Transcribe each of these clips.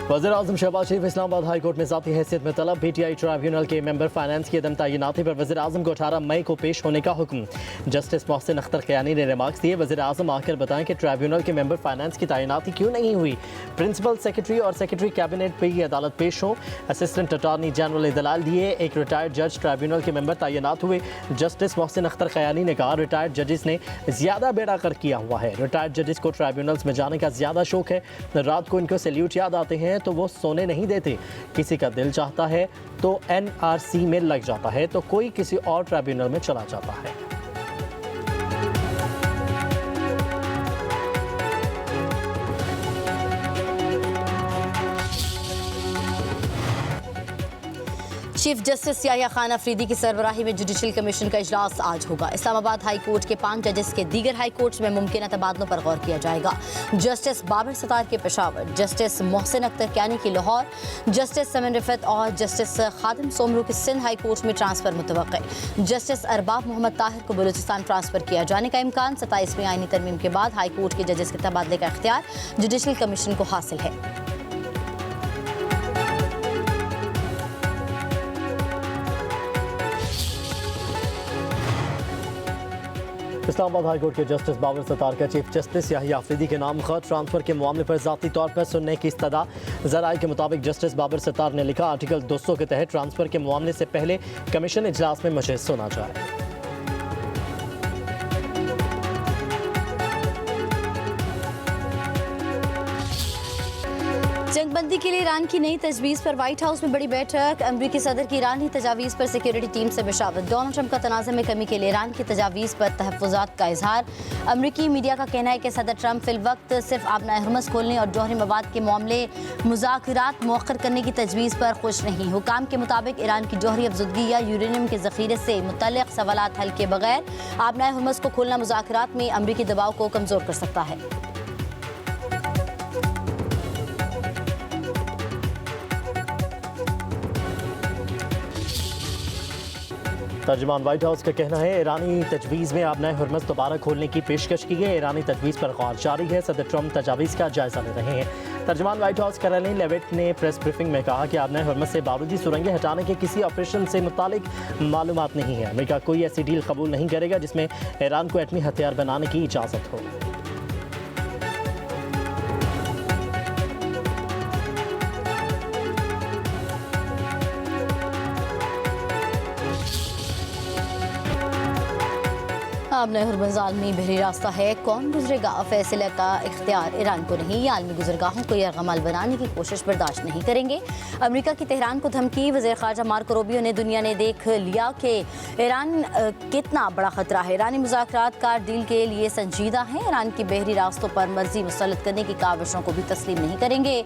वज़ीर-ए-आज़म शहबाज शरीफ Islamabad high court में ज़ाती हैसियत में तलब। PTI ट्राइब्यूनल के मेंबर फाइनेंस की अदम तैनाती पर वज़ीर-ए-आज़म को 18 मई को पेश होने का हुक्म। जस्टिस मोहसिन अख्तर क़यानी ने रिमार्क्स दिए। वज़ीर-ए-आज़म आकर बताएं कि ट्राइब्यूनल के मेंबर फाइनेंस की तैनाती क्यों नहीं हुई। प्रिंसिपल सेक्रेटरी और सेक्रेटरी कैबिनेट पर अदालत पेश हो। असिस्टेंट अटॉर्नी जनरल दलाल दिए। एक रिटायर्ड जज ट्राइब्यूनल के मेंबर तैनात हुए। जस्टिस मोहसिन अख्तर क़यानी ने कहा रिटायर्ड जजेस ने ज़्यादा बेड़ा कर किया हुआ है। रिटायर्ड जजेस को ट्राइब्यूनल्स में जाने का ज़्यादा शौक है। रात को इनको सैल्यूट याद आते हैं तो वो सोने नहीं देते। किसी का दिल चाहता है तो NRC में लग जाता है तो कोई किसी और ट्राइब्यूनल में चला जाता है। चीफ जस्टिस याहिया खान अफरीदी की सरबराही में जुडिशल कमीशन का इजलास आज होगा। इस्लामाबाद हाई कोर्ट के 5 जजेस के दीगर हाई कोर्ट्स में मुमकिन तबादलों पर गौर किया जाएगा। जस्टिस बाबर सतार के पेशावर, जस्टिस मोहसिन अख्तर क़यानी की लाहौर, जस्टिस समिन रिफत और जस्टिस खादिम सोमरू के सिंध हाई कोर्ट में ट्रांसफर मुतवक्किल। जस्टिस अरबाब मोहम्मद ताहिर को बलूचिस्तान ट्रांसफर किया जाने का इम्कान। 27वीं आईनी तरमीम के बाद हाई कोर्ट के जजेस के तबादले का इख्तियार जुडिशल कमीशन को हासिल है। इस्लामाबाद हाई कोर्ट के जस्टिस बाबर सतार का चीफ जस्टिस याहिया अफरीदी के नाम खत ट्रांसफर के मामले पर ज़ाती तौर पर सुनने की इस्तदा। ज़राए के मुताबिक जस्टिस बाबर सतार ने लिखा आर्टिकल 200 के तहत ट्रांसफर के मामले से पहले कमीशन इजलास में मुझे सुना जाए। जंगबंदी के लिए ईरान की नई तजवीज़ पर व्हाइट हाउस में बड़ी बैठक। अमरीकी सदर की ईरानी तजावीज़ पर सिक्योरिटी टीम से मशावरत। डोनाल्ड ट्रंप का तनाज़े में कमी के लिए ईरान की तजावीज़ पर तहफ़्फ़ुज़ात का इजहार। अमरीकी मीडिया का कहना है कि सदर ट्रंप फिलवक्त सिर्फ आबनाए हुर्मुज़ खोलने और जौहरी मवाद के मामले मुज़ाकरात मौख़र करने की तजवीज़ पर खुश नहीं। हुकाम के मुताबिक ईरान की जौहरी अफज़ुदगी या यूरेनियम के ज़ख़ीरे से मुतल्लिक़ सवालात हल के बगैर आबनाए हुर्मुज़ को खोलना मुज़ाकरात में अमरीकी दबाव को कमज़ोर कर सकता है। तर्जुमान व्हाइट हाउस का कहना है ईरानी तजवीज़ में आबनाए हुर्मुज़ दोबारा खोलने की पेशकश की है। ईरानी तजवीज़ पर गौर जारी है। सदर ट्रंप तजावीज़ का जायजा ले रहे हैं। तर्जुमान व्हाइट हाउस कैरोलिन लेविट ने प्रेस ब्रीफिंग में कहा कि आबनाए हुर्मुज़ से बारूदी सुरंगें हटाने के किसी ऑपरेशन से मुतालिक मालूमात नहीं है। अमेरिका कोई ऐसी डील कबूल नहीं करेगा जिसमें ईरान को एटमी हथियार बनाने की इजाज़त हो। आबनाए हुर्मुज़ आलमी बहरी रास्ता है, कौन गुजरेगा फैसले का इख्तियार ईरान को नहीं। ये आलमी गुजरगाहों को यरगमाल बनाने की कोशिश बर्दाश्त नहीं करेंगे। अमेरिका की तेहरान को धमकी। वज़ीर ख़ारजा मार्को रूबियो ने दुनिया ने देख लिया कि ईरान कितना बड़ा खतरा है। ईरानी मुज़ाकरात का डील के लिए संजीदा हैं। ईरान की बहरी रास्तों पर मर्जी मुसल्लत करने की काविशों को भी तस्लीम नहीं करेंगे।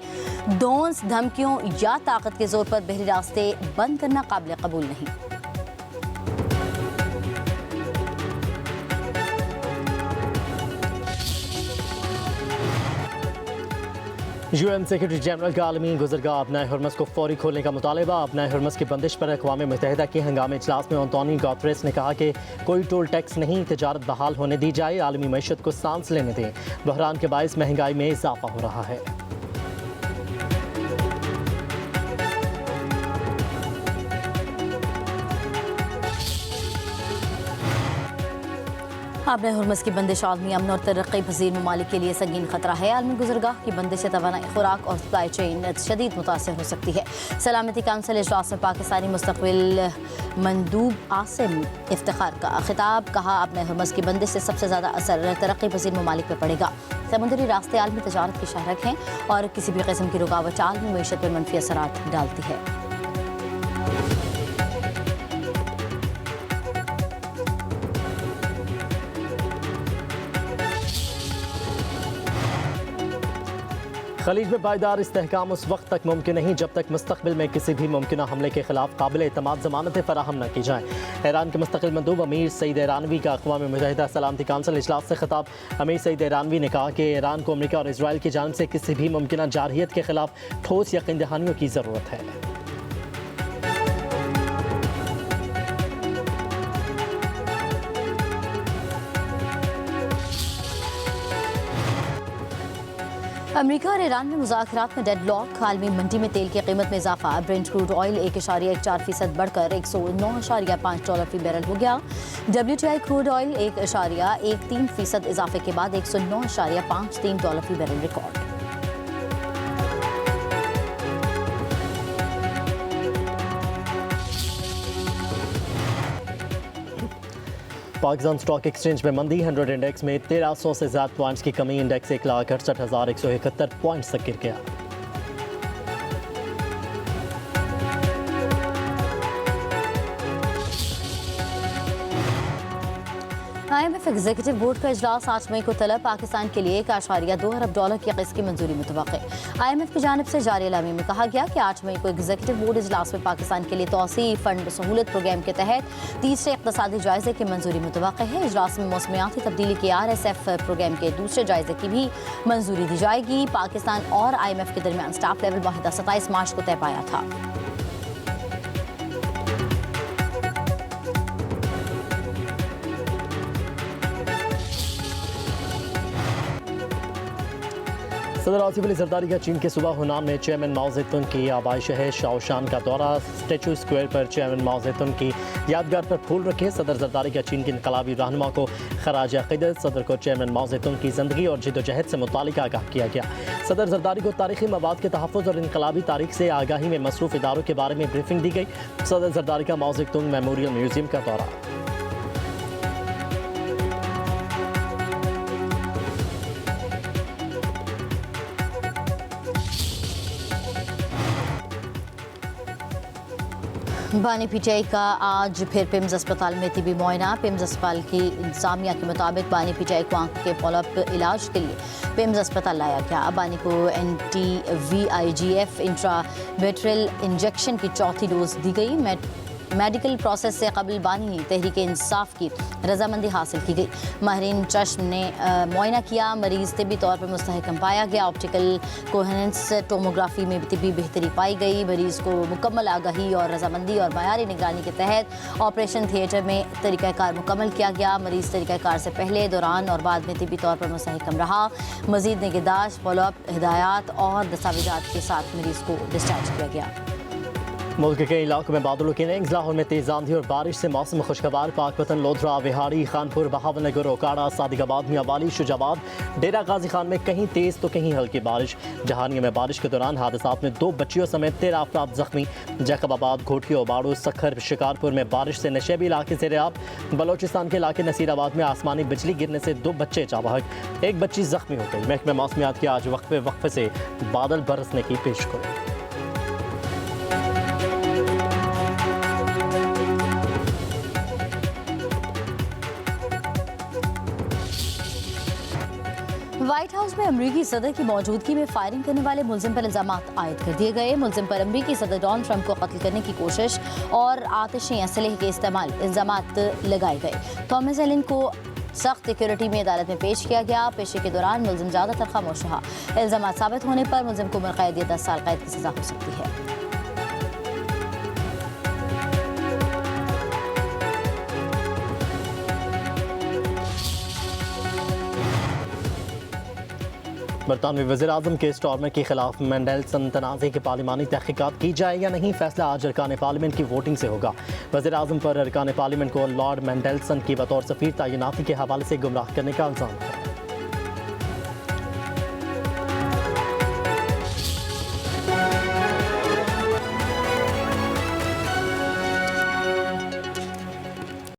धौंस, धमकियों या ताकत के जोर पर बहरी रास्ते बंद करना काबिल कबूल नहीं। UN सेक्रेटरी जनरल का आलमी गुजरगाह आबनाए हुर्मुज़ को फौरी खोलने का मुतालबा। आबनाए हुर्मुज़ की बंदिश पर अक़वाम मुत्तहिदा के हंगामी इजलास में एंटोनियो गुतेरेस ने कहा कि कोई टोल टैक्स नहीं, तिजारत बहाल होने दी जाए, आलमी मईशत को सांस लेने दें। बहरान के बायस महंगाई में इजाफा हो रहा है। आबनाए हुर्मुज़ की बंदिश आलमी अमन और तरक्की पजीर ममालिक के लिए संगीन खतरा है। आलमी गुजरगाह की बंदिश से तवानाई खुराक और सप्लाई चेन शदीद मुतासर हो सकती है। सलामती काउंसिल इजलास में पाकिस्तानी मुस्तक़बिल मंदूब आसिम इफ्तिखार का खिताब। कहा आबनाए हुर्मुज़ की बंदिश से सबसे ज़्यादा असर तरक्की पजीर ममालिक पर पड़ेगा। समुद्री रास्ते आलमी तजारत की शहरक हैं और किसी भी किस्म की रुकावट आलमी मईशत पर मनफी असरात डालती है। खलीज में पायदार इस्तेहकाम उस वक्त तक मुमकिन नहीं जब तक मुस्तक़बिल में किसी भी मुमकिन हमले के खिलाफ काबिल एतमाद ज़मानतें फराहम न की जाएँ। ईरान के मुस्तक़िल मंदूब अमीर सईद ईरानवी का अक़वाम मुत्तहिदा सलामती काउंसिल इजलास से खिताब। अमीर सईद ईरानवी ने कहा कि ईरान को अमेरिका और इसराइल की जानिब से किसी भी मुमकिन जारहियत के खिलाफ ठोस यकीन दहानियों की ज़रूरत है। अमेरिका और ईरान में मुज़ाकरात में डेडलॉक। आलमी मंडी में तेल की कीमत में इजाफा। ब्रेंट क्रूड ऑयल 1.14% बढ़कर $109.5 फी बैरल हो गया। WTI क्रूड ऑयल 1.13% इजाफे के बाद $109.53 फी barrel record. Pakistan stock exchange में मंदी। 100 इंडेक्स में 1300 से ज्यादा पॉइंट्स की कमी। इंडेक्स 1,68,171 पॉइंट्स तक गिर गया। IMF एग्जीक्यूटिव बोर्ड का इजलास 8 मई को तलब। पाकिस्तान के लिए $1.2 अरब की किस्त की मंजूरी मुतवक्के। IMF की जानिब से जारी एलामी में कहा गया कि 8 मई को एग्जीक्यूटिव बोर्ड इजलास में पाकिस्तान के लिए तौसीई फंड सहूलत प्रोग्राम के तहत तीसरे इक़्तिसादी जायजे की मंजूरी मुतवक्के है। इजलास में मौसमियाती तब्दीली के RSF प्रोग्राम के दूसरे जायजे की भी मंजूरी दी जाएगी। पाकिस्तान और IMF के दरमियान स्टाफ लेवल माहिदा 27 मार्च को तय पाया था। सदर आसिफ अली जरदारी का चीन के सूबा हुनान में चेयरमैन माओ ज़ेतुन की आबाइश है शाओशान का दौरा। स्टैचू स्क्वायर पर चेयरमैन माओ ज़ेतुन की यादगार पर फूल रखे। सदर जरदारी का चीन के इनकलाबी रहनुमा को खराज अक़ीदत। सदर को चेयरमैन माओ ज़ेतुन की ज़िंदगी और जिद्दोजहद से मुतालिक आगाह किया गया। सदर जरदारी को तारीख़ी मवाद के तहफ़्फ़ुज़ और इनकलाबी तारीख से आगाही में मसरूफ़ इदारों के बारे में ब्रीफिंग दी गई। सदर जरदारी का माओ ज़ेतुन मेमोरियल म्यूज़ियम का दौरा। बानी PTI का आज फिर पिम्स अस्पताल में तिबी मुआयना। पिम्स अस्पताल की इंतजामिया के मुताबिक बानी PTI को आंख के फॉलोअप इलाज के लिए पिम्स अस्पताल लाया गया। बानी को anti-VIGF इंट्रावेट्रल इंजेक्शन की चौथी डोज दी गई। मेडिकल प्रोसेस से कबल बानी तहरीक इंसाफ की रजामंदी हासिल की गई। माहिरीन चश्म ने मुआयना किया। मरीज तिबी तौर पर मुस्तहकम पाया गया। ऑप्टिकल कोहेरेंस टोमोग्राफी में तिबी बेहतरी पाई गई। मरीज को मुकम्मल आगाही और रजामंदी और मयारी निगरानी के तहत ऑपरेशन थिएटर में तरीक़ाकार मुकम्मल किया गया। मरीज तरीक़ाकार से पहले, दौरान और बाद में तिबी तौर पर मुस्तहकम रहा। मजीद निगहदाश्त, फॉलोअप, हिदायत और दस्तावेजात के साथ मरीज को डिस्चार्ज किया गया। मुल्क के कई इलाकों में बादलों की नेंग्स। लाहौर में तेज आंधी और बारिश से मौसम खुशगवार। पाकपतन, लोधरा, विहाड़ी, खानपुर, बहावलनगर, ओकाड़ा, सादिकाबाद, मियाँवाली, शुजाबाद, डेरा गाजी खान में कहीं तेज तो कहीं हल्की बारिश। जहानिया में बारिश के दौरान हादसात में 2 बच्चियों समेत 13 अफराद जख्मी। जैकबाबाद, घोटी, ओबाड़ू, सखर, शिकारपुर में बारिश से नशेबी इलाके से रेआब। बलोचिस्तान के इलाके नसीराबाद में आसमानी बिजली गिरने से 2 बच्चे जाबाहक, 1 बच्ची जख्मी हो गई। महकमे मौसमियात की आज वक्फे से बादल बरसने की पेशगोई। व्हाइट हाउस में अमरीकी सदर की मौजूदगी में फायरिंग करने वाले मुलजिम पर इल्जामात आयद कर दिए गए। मुलजिम पर अमरीकी सदर डोनाल्ड ट्रंप को कत्ल करने की कोशिश और आतिशी असलहे के इस्तेमाल इल्जामात लगाए गए। थॉमस एलन को सख्त सिक्योरिटी में अदालत में पेश किया गया। पेशी के दौरान मुलजिम ज़्यादातर खामोश रहा। इल्जामात साबित होने पर मुलजिम को उम्र कैद या 10 साल कैद की सजा हो सकती है। बरतानवी वज़ीर-ए-आज़म के स्टॉर्मर के खिलाफ मेंडेलसन तनाज़े की पार्लिमानी तहक़ीक़ात की जाए या नहीं, फैसला आज अरकान पार्लियामेंट की वोटिंग से होगा। वज़ीर-ए-आज़म पर अरकान पार्लियामेंट को लॉर्ड मेंडेलसन की बतौर सफ़ीर तैनाती के हवाले से गुमराह करने का इल्ज़ाम है।